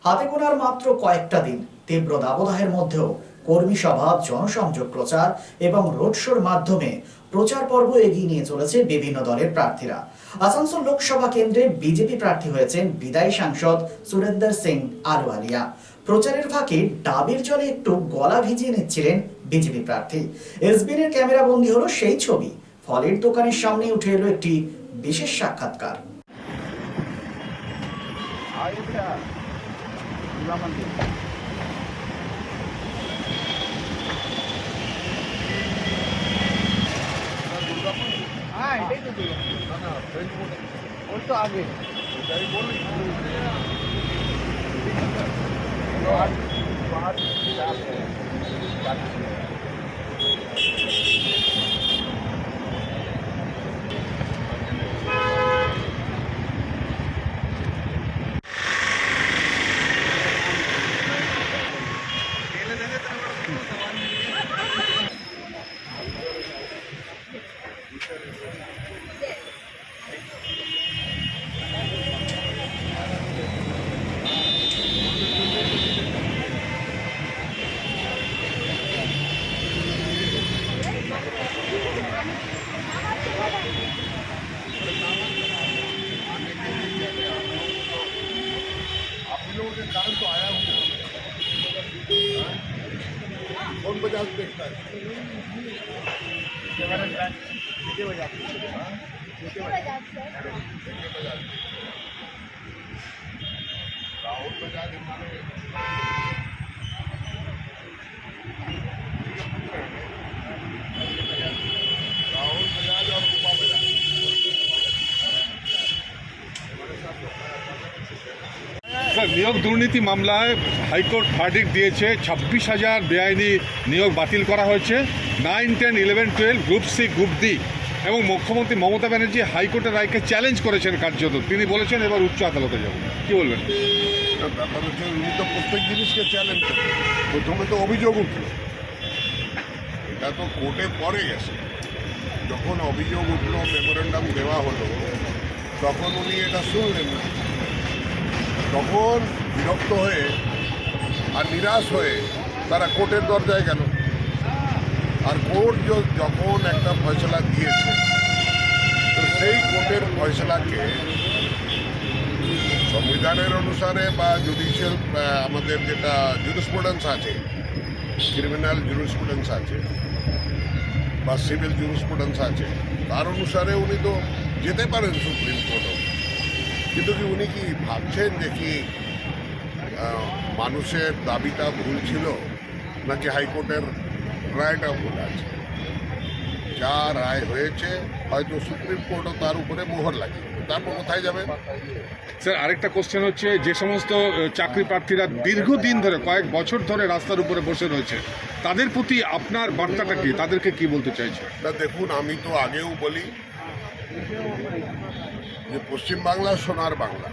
হাতে গোনার মাত্র কয়েকটা দিন, তীব্র দাবদাহের মধ্যেও কর্মী সভা, জনসংযোগ প্রচার এবং রোড শোর মাধ্যমে প্রচার পর্ব এগিয়ে নিয়ে চলেছে বিভিন্ন দলের প্রার্থীরা। আসানসোল লোকসভা কেন্দ্রে বিজেপি প্রার্থী হয়েছেন বিদায়ী সাংসদ সুরেন্দর সিং আলুওয়ালিয়া। প্রচারের ফাঁকে ডাবের জলে একটু গলা ভিজিয়ে নিচ্ছিলেন বিজেপি প্রার্থী। এসবিএন এর ক্যামেরা বন্দী হলো সেই ছবি। ফলের দোকানের সামনে উঠে এলো একটি বিশেষ সাক্ষাৎকার। कारण तो आया हूँ कौन बजा देखता है राहुल बजाज हमारे राहुल बजाज और रूपा बजाज নিয়োগ দুর্নীতি মামলায় হাইকোর্ট ভার্ডিক্ট দিয়েছে। 26,000 বেআইনি নিয়োগ বাতিল করা হয়েছে। 9, 10, 11, 12 গ্রুপ সি, গ্রুপ ডি। এবং মুখ্যমন্ত্রী মমতা ব্যানার্জি হাইকোর্টের রায়কে চ্যালেঞ্জ করেছেন কার্যত। তিনি বলেছেন এবার উচ্চ আদালতে যাবেন। কি বলবেন? ব্যাপার হচ্ছে উনি তো প্রত্যেক জিনিসকে চ্যালেঞ্জ করেন। প্রথমে তো অভিযোগ উঠল, এটা তো কোর্টে পরে গেছে। যখন অভিযোগ উঠল, মেমোরেন্ডাম দেওয়া হলো, তখন উনি এটা শুনলেন না। তখন বিরক্ত হয়ে আর নিরাশ হয়ে তারা কোর্টের দরজায় গেল। আর কোর্ট যখন একটা ফয়সলা দিয়েছে, তো সেই কোর্টের ফয়সলাকে সংবিধানের অনুসারে বা জুডিশিয়াল আমাদের যেটা জুরিসপ্রুডেন্স আছে, ক্রিমিনাল জুরিসপ্রুডেন্স আছে বা সিভিল জুরিসপ্রুডেন্স আছে, তার অনুসারে উনি তো যেতে পারেন সুপ্রিম কোর্টও। কিন্তু কি উনি কি ভাবছেন যে কি মানুষের দাবিটা ভুল ছিল, নাকি হাইকোর্টের রায়টা ভুল আছে? যা রায় হয়েছে হয়তো সুপ্রিম কোর্টও তার উপরে মোহর লাগিয়ে, তারপর কোথায় যাবে? স্যার, আরেকটা কোশ্চেন হচ্ছে, যে সমস্ত চাকরি প্রার্থীরা দীর্ঘদিন ধরে, কয়েক বছর ধরে রাস্তার উপরে বসে রয়েছে, তাদের প্রতি আপনার বার্তাটা কি? তাদেরকে কি বলতে চাইছে? দেখুন, আমি তো আগেও বলি যে পশ্চিমবাংলা সোনার বাংলা।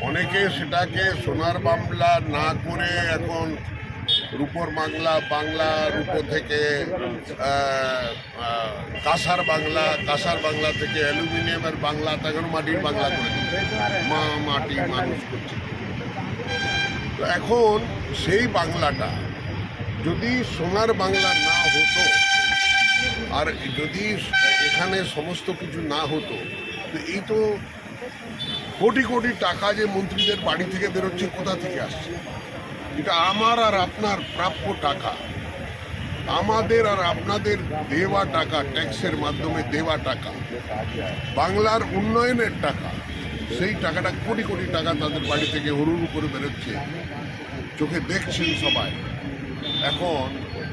অনেকে সেটাকে সোনার বাংলা না করে এখন রূপোর বাংলা, বাংলা রূপো থেকে কাঁসার বাংলা, কাঁসার বাংলা থেকে অ্যালুমিনিয়ামের বাংলা, তখন মাটির বাংলা করে দিচ্ছে। মাটি মানুষ করছে। তো এখন সেই বাংলাটা যদি সোনার বাংলা না হতো, আর যদি এখানে সমস্ত কিছু না হতো, তো এই তো কোটি কোটি টাকা যে মন্ত্রীদের বাড়ি থেকে বেরোচ্ছে, কোথা থেকে আসছে? এটা আমার আর আপনার প্রাপ্য টাকা, আমাদের আর আপনাদের দেওয়া টাকা, ট্যাক্সের মাধ্যমে দেওয়া টাকা, বাংলার উন্নয়নের টাকা। সেই টাকাটা কোটি কোটি টাকা তাদের বাড়ি থেকে হুড়ুড়ু করে বেরোচ্ছে, চোখে দেখছেন সবাই। এখন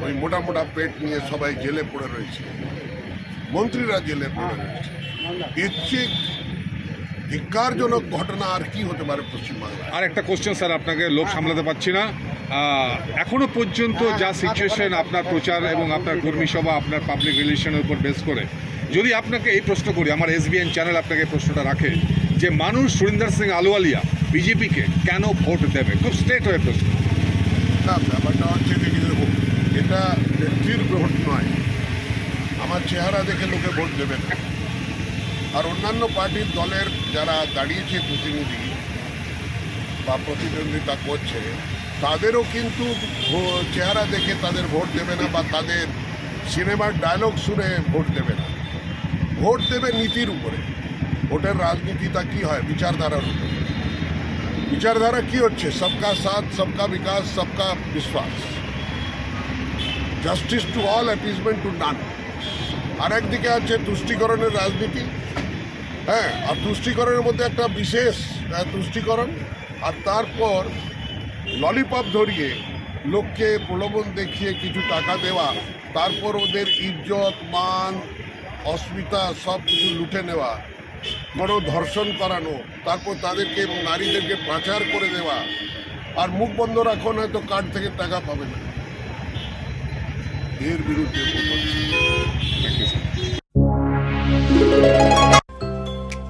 ওই মোটা মোটা পেট নিয়ে সবাই জেলে পড়ে রয়েছে, মন্ত্রীরা জেলে পড়ে রয়েছে। এর চেয়ে ধিক্কারজনক ঘটনা আর কি হতে পারে পশ্চিমবাংলায়? আর একটা কোশ্চেন স্যার, আপনাকে লোভ সামলাতে পারছি না। এখনো পর্যন্ত যা সিচুয়েশন, আপনার প্রচার এবং আপনার কর্মী সভা, আপনার পাবলিক রিলেশনের উপর বেস করে, যদি আপনাকে এই প্রশ্ন করি, আমার এসবিএন চ্যানেল আপনাকে প্রশ্নটা রাখে যে মানুষ সুরেন্দর সিং আলুওয়ালিয়া বিজেপিকে কেন ভোট দেবে? খুব স্ট্রেট হয়ে প্রশ্ন। না, ব্যাপারটা হচ্ছে দেখে দেবো, এটা ব্যক্তির ভোট নয়। আমার চেহারা দেখে লোকে ভোট দেবে না। আর অন্যান্য পার্টির দলের যারা দাঁড়িয়েছে প্রতিনিধি, বা প্রতিদ্বন্দ্বিতা করছে তাদেরও কিন্তু চেহারা দেখে তাদের ভোট দেবে না, বা তাদের সিনেমার ডায়লগ শুনে ভোট দেবে না। ভোট দেবে নীতির উপরে। ভোটের রাজনীতিটা কি হয়? বিচারধারার উপরে। বিচারধারা কি হচ্ছে? সবকা সাথ, সবকা বিকাশ, সবকা বিশ্বাস, justice to all, appeasement to none. আর একদিকে আছে তুষ্টিকরণের রাজনীতি। হ্যাঁ, আর তুষ্টিকরণের মধ্যে একটা বিশেষ তুষ্টিকরণ, আর তারপর ললিপপ ধরিয়ে লোককে প্রলোভন দেখিয়ে কিছু টাকা দেওয়া, তারপর ওদের ইজ্জত, মান, অস্মিতা সব কিছু লুটে নেওয়া, বড় ধর্ষণ করানো, তারপর তাদেরকে নারীদেরকে পাচার করে দেওয়া, আর মুখ বন্ধ রাখুন, হয়তো কার্ড থেকে টাকা পাবে না। এর বিরুদ্ধে ভোট হচ্ছে।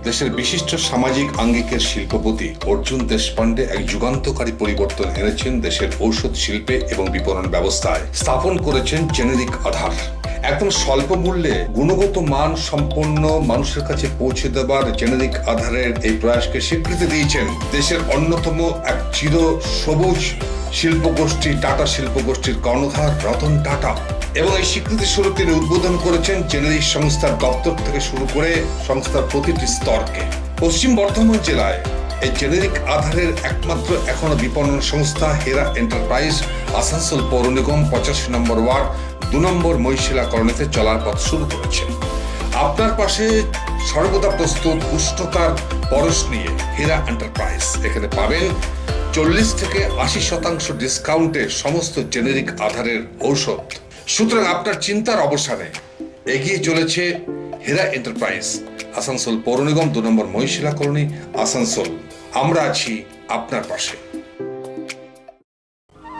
দেশের বিশিষ্ট সামাজিক আঙ্গিকের শিল্পপতি অর্জুন দেশপান্ডে এক যুগান্তকারী পরিবর্তন এনেছেন দেশের ঔষধ শিল্পে এবং বিপণন ব্যবস্থায়। স্থাপন করেছেন জেনেরিক আধার। একদম স্বল্প মূল্যে গুণগত মান সম্পন্ন মানুষের কাছে পৌঁছে দেবার জেনেরিক আধারের এই প্রয়াসকে স্বীকৃতি দিয়েছেন দেশের অন্যতম এক চির সবুজ শিল্পগোষ্ঠী টাটা শিল্পগোষ্ঠীর কর্ণধার রতন টাটা। এবং এই স্বীকৃতি স্বরূপ তিনি উদ্বোধন করেছেন জেনেরিক সংস্থার দপ্তর থেকে শুরু করে সংস্থার প্রতিটি স্তরকে। পশ্চিম বর্ধমান জেলায় এই জেনেরিক আধারের একমাত্র এখনো বিপণন সংস্থা হেরা এন্টারপ্রাইজ আসানসোল পৌর নিগম 85 নম্বর ওয়ার্ড 2 নম্বর মহিশিলা কলোনিতে চলার পথ শুরু করেছে। আপনার পাশে সর্বদা প্রস্তুত উষ্ণতার পরশ নিয়ে হেরা এন্টারপ্রাইজ। এখানে পাবেন 40 থেকে 80% ডিসকাউন্টে সমস্ত জেনেরিক আধারের ঔষধ। সুতরাং আপনার চিন্তার অবসানে এগিয়ে চলেছে হেরা এন্টারপ্রাইজ, আসানসোল পৌর নিগম 2 নম্বর মহিশিলা কলোনি, আসানসোল। আমরা আছি আপনার পাশে।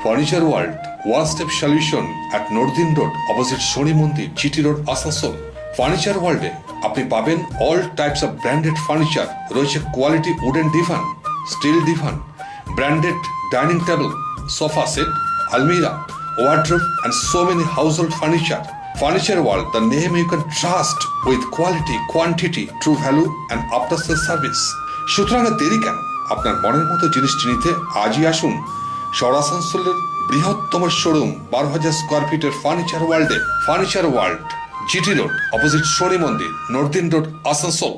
Furniture world, one step solution at নর্দিন road, opposite Shani Mandir, GT road, Asansol. Furniture ওয়ার্ল্ডে আপনি পাবেন all types of branded furniture. রয়েছে quality wooden divan, steel divan, branded dining table, sofa set, আলমিরা, wardrobe and so many household furniture. Furniture World, the name you can trust with quality, quantity, true value and after sales service. সুতরাং দেরি কেন? আপনার মনের মতো জিনিসটি নিতে আজই আসুন শহর আসানসোলের বৃহত্তম শোরুম 12,000 স্কোয়ার ফিটের ফার্নিচার ওয়ার্ল্ডে। Furniture world, GT road, opposite Shani Mandir, নর্দিন রোড, আসানসোল।